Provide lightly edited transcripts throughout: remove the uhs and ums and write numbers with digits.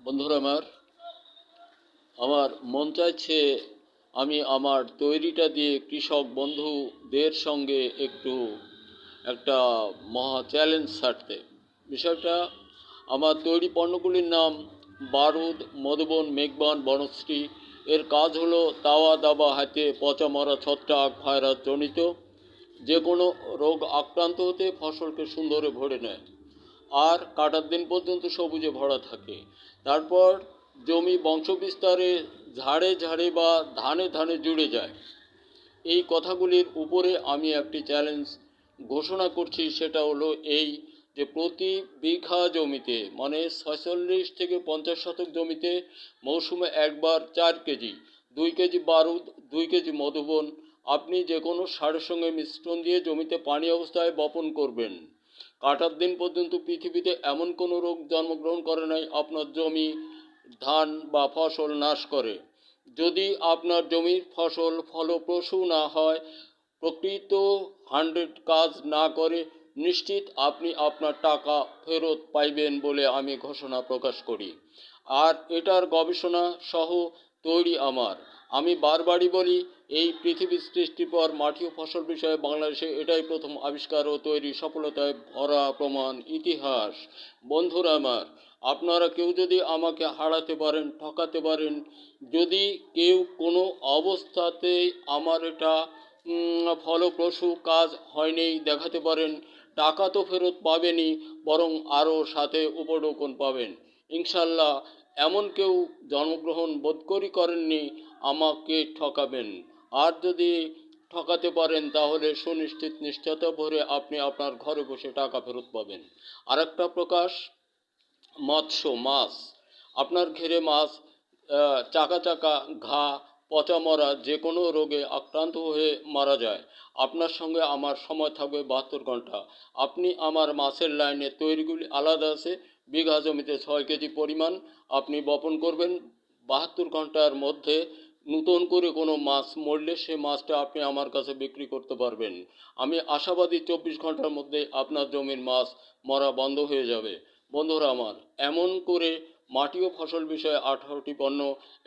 বন্ধুরা আমার মন চাইছে আমি আমার তৈরিটা দিয়ে কৃষক বন্ধুদের সঙ্গে একটা মহা চ্যালেঞ্জ ছাড়তে। বিষয়টা, আমার তৈরি পণ্যগুলির নাম বারুদ, মধুবন, মেঘবান, বনশ্রী। এর কাজ হলো তাওয়া দাবা হাতে পচা মরা ছত্রাক ভাইরাস জনিত যে কোনো রোগ আক্রান্ত হতে ফসলকে সুন্দরে ভরে নেয় আর কাটার দিন পর্যন্ত সবুজে ভরা থাকে। তারপর জমি বংশবিস্তারে ঝাড়ে ঝাড়ে বা ধানে ধানে জুড়ে যায়। এই কথাগুলির উপরে আমি একটি চ্যালেঞ্জ ঘোষণা করছি। সেটা হলো এই, যে প্রতি বিঘা জমিতে, মানে 46 থেকে 50 শতক জমিতে মৌসুমে একবার 4 কেজি, 2 কেজি বারুদ, 2 কেজি মধুবন আপনি যে কোনো সারের সঙ্গে মিশ্রণ দিয়ে জমিতে পানি অবস্থায় বপন করবেন। কাটার দিন পর্যন্ত পৃথিবীতে এমন কোনো রোগ জন্মগ্রহণ করে নাই আপনার জমি, ধান বা ফসল নাশ করে। যদি আপনার জমির ফসল ফলপ্রসূ না হয়, প্রকৃত 100 কাজ না করে, নিশ্চিত আপনি আপনার টাকা ফেরত পাইবেন বলে আমি ঘোষণা প্রকাশ করি। আর এটার গবেষণা সহ তৈরি আমার। আমি বারবারই বলি, এই পৃথিবীর সৃষ্টির পর মাটি ও ফসল বিষয়ে বাংলাদেশে এটাই প্রথম আবিষ্কার ও তৈরি সফলতায় ভরা প্রমাণ ইতিহাস। বন্ধুরা আপনারা কেউ যদি আমাকে হারাতে পারেন, ঠকাতে পারেন, যদি কেউ কোনো অবস্থাতেই আমার এটা ফলপ্রসূ কাজ হয়নি দেখাতে পারেন, টাকা তো ফেরত পাবেনই, বরং আরও সাথে উপঢৌকন পাবেন ইনশাল্লাহ। এমন কেউ জন্মগ্রহণ বোধ করেননি আমাকে ঠকাবেন। আর যদি ঠকাতে পারেন, তাহলে সুনিশ্চিত নিশ্চয়তা ভরে আপনি আপনার ঘরে বসে টাকা ফেরত পাবেন। আরেকটা প্রকাশ, মাছ। আপনার ঘেরে মাছ চাকা চাকা, ঘা, পচা মরা যে কোনো রোগে আক্রান্ত হয়ে মারা যায়। আপনার সঙ্গে আমার সময় থাকবে 72 ঘন্টা। আপনি আমার মাছের লাইনে তৈরিগুলি আলাদা আছে। বিঘা জমিতে 6 কেজি পরিমাণ আপনি বপন করবেন। 72 ঘন্টার মধ্যে নতুন করে কোনো মাছ মরলে সে মাছটা আপনি আমার কাছে বিক্রি করতে পারবেন। আমি আশাবাদী 24 ঘন্টার মধ্যে আপনার জমির মাছ মরা বন্ধ হয়ে যাবে। বন্ধুরা এমন করে মাটি ও ফসল বিষয়ে 18টি পণ্য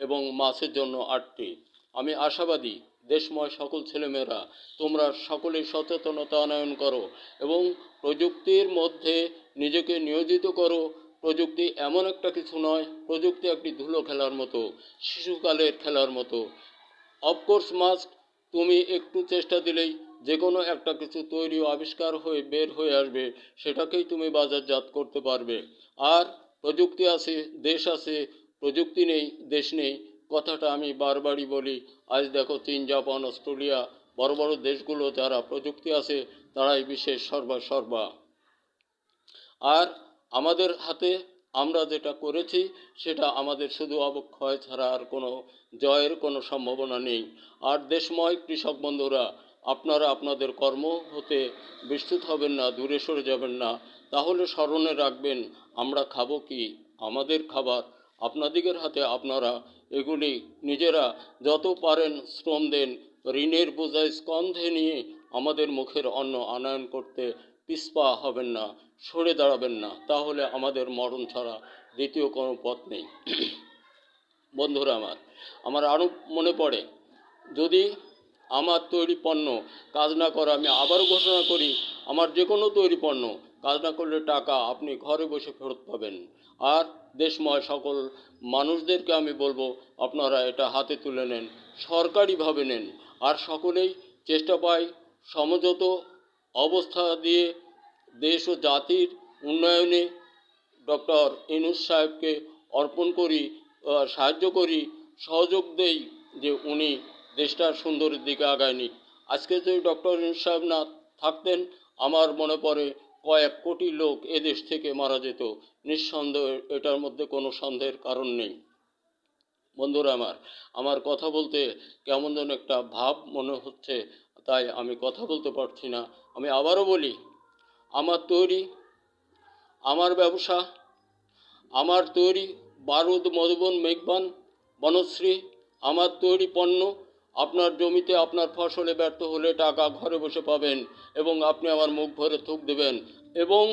এবং মাছের জন্য 8টি। আমি আশাবাদী দেশময় সকল ছেলেমেয়েরা তোমরা সকলেই সচেতনতা আনয়ন করো এবং প্রযুক্তির মধ্যে নিজেকে নিয়োজিত করো। প্রযুক্তি এমন একটা কিছু নয়, প্রযুক্তি একটি ধুলো খেলার মতো, শিশুকালের খেলার মতো। অফকোর্স মাস্ট, তুমি একটু চেষ্টা দিলেই যে কোনো একটা কিছু তৈরি ও আবিষ্কার হয়ে বের হয়ে আসবে, সেটাকেই তুমি বাজারজাত করতে পারবে। আর প্রযুক্তি আছে, দেশ আছে, প্রযুক্তি নেই, দেশ নেই, কথাটা আমি বারবারই বলি। আজ দেখো চীন, জাপান, অস্ট্রেলিয়া, বড় বড় দেশগুলো যারা প্রযুক্তি আছে, তারাই বিশ্বের সর্বা। আর আমাদের হাতে আমরা যেটা করেছি, সেটা আমাদের শুধু অবক্ষয় ছাড়া আর কোনো জয়ের কোনো সম্ভাবনা নেই। আর দেশময় কৃষক বন্ধুরা, আপনারা আপনাদের কর্ম হতে বিস্তুত হবেন না, দূরে সরে যাবেন না। তাহলে স্মরণে রাখবেন, আমরা খাবো কি? আমাদের খাবার আপনাদিগের হাতে। আপনারা এগুলি নিজেরা যত পারেন শ্রম দেন, ঋণের বোঝায় স্কন্ধে নিয়ে আমাদের মুখের অন্ন আনয়ন করতে পিছপা হবেন না, সরে দাঁড়াবেন না। তাহলে আমাদের মরণ ছাড়া দ্বিতীয় কোনো পথ নেই। বন্ধুরা আমার আরও মনে পড়ে, যদি আমার তৈরি পণ্য কাজ না করে, আমি আবারও ঘোষণা করি, আমার যে কোনো তৈরি পণ্য কাজ না করলে টাকা আপনি ঘরে বসে ফেরত পাবেন। আর দেশময় সকল মানুষদেরকে আমি বলবো, আপনারা এটা হাতে তুলে নেন, সরকারিভাবে নেন। আর সকলেই চেষ্টা পাই সমঝোত অবস্থা দিয়ে দেশ ও জাতির উন্নয়নে ডক্টর ইউনূস সাহেবকে অর্পণ করি, সাহায্য করি, সহযোগ দেই, যে উনি দেশটা সুন্দরের দিকে আগায় নিক। আজকে যদি ডক্টর ইউনূস সাহেব না থাকতেন, আমার মনে পড়ে কয়েক কোটি লোক এদেশ থেকে মারা যেত, নিঃসন্দেহে, এটার মধ্যে কোনো সন্দেহের কারণ নেই। বন্ধুরা আমার কথা বলতে কেমন যেন একটা ভাব মনে হচ্ছে, তাই আমি কথা বলতে পারছি না। আমি আবারও বলি, আমার তৈরি, আমার ব্যবসা, আমার তৈরি বারুদ, মধুবন, মেঘবান, বনশ্রী, আমার তৈরি পণ্য আপনার জমিতে আপনার ফসলে ব্যর্থ হলে টাকা ঘরে বসে পাবেন এবং আপনি আমার মুখ ভরে থুক দেবেন। এবং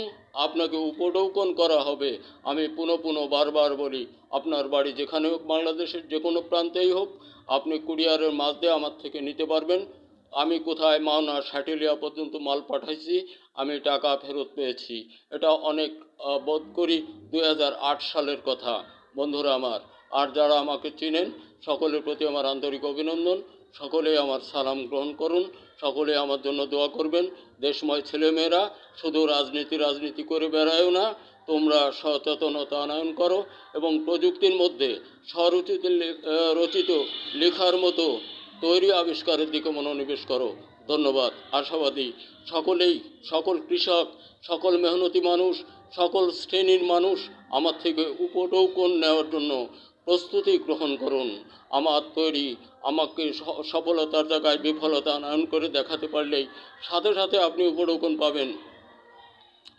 আপনাকে উপঢৌকন করা হবে। আমি পুনঃ পুনঃ বারবার বলি, আপনার বাড়ি যেখানে হোক, বাংলাদেশের যে কোনো প্রান্তেই হোক, আপনি কুরিয়ারের মাধ্যমে আমার থেকে নিতে পারবেন। আমি কোথায় মাওনা সাটুলিয়া পর্যন্ত মাল পাঠাইছি, আমি টাকা ফেরত পেয়েছি। এটা অনেক বোধ করি 2008 সালের কথা বন্ধুরা আমার। আর যারা আমাকে চিনেন সকলের প্রতি আমার আন্তরিক অভিনন্দন। সকলেই আমার সালাম গ্রহণ করুন, সকলে আমার জন্য দোয়া করবেন। দেশময় ছেলেমেয়েরা শুধু রাজনীতি করে বেড়ায়ও না, তোমরা সচেতনতা আনয়ন করো এবং প্রযুক্তির মধ্যে স্বরচিত রচিত লেখার মতো তৈরি আবিষ্কারের দিকে মনোনিবেশ করো। ধন্যবাদ। আশাবাদী সকল কৃষক, সকল মেহনতি মানুষ, সকল শ্রেণীর মানুষ আমার থেকে উপঢৌকন নেওয়ার জন্য প্রস্তুতি গ্রহণ করুন। আমার তৈরি আমাকে সফলতার জায়গায় বিফলতা আনয়ন করে দেখাতে পারলেই সাথে সাথে আপনি উপঢৌকন পাবেন।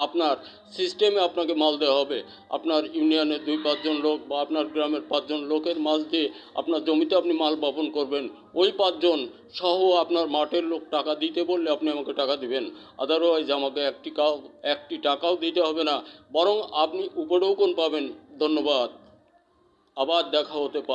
আপনার সিস্টেমে আপনাকে মাল দেওয়া হবে। আপনার ইউনিয়নের 2-5 জন লোক বা আপনার গ্রামের 5 জন লোকের মাল দিয়ে আপনার জমিতে আপনি মাল বপন করবেন। ওই 5 জন সহ আপনার মাঠের লোক টাকা দিতে বললে আপনি আমাকে টাকা দিবেন। আদারওয়াইজ আমাকে একটি টাকাও দিতে হবে না, বরং আপনি উপঢৌকন পাবেন। ধন্যবাদ। আবার দেখা হতে পারে।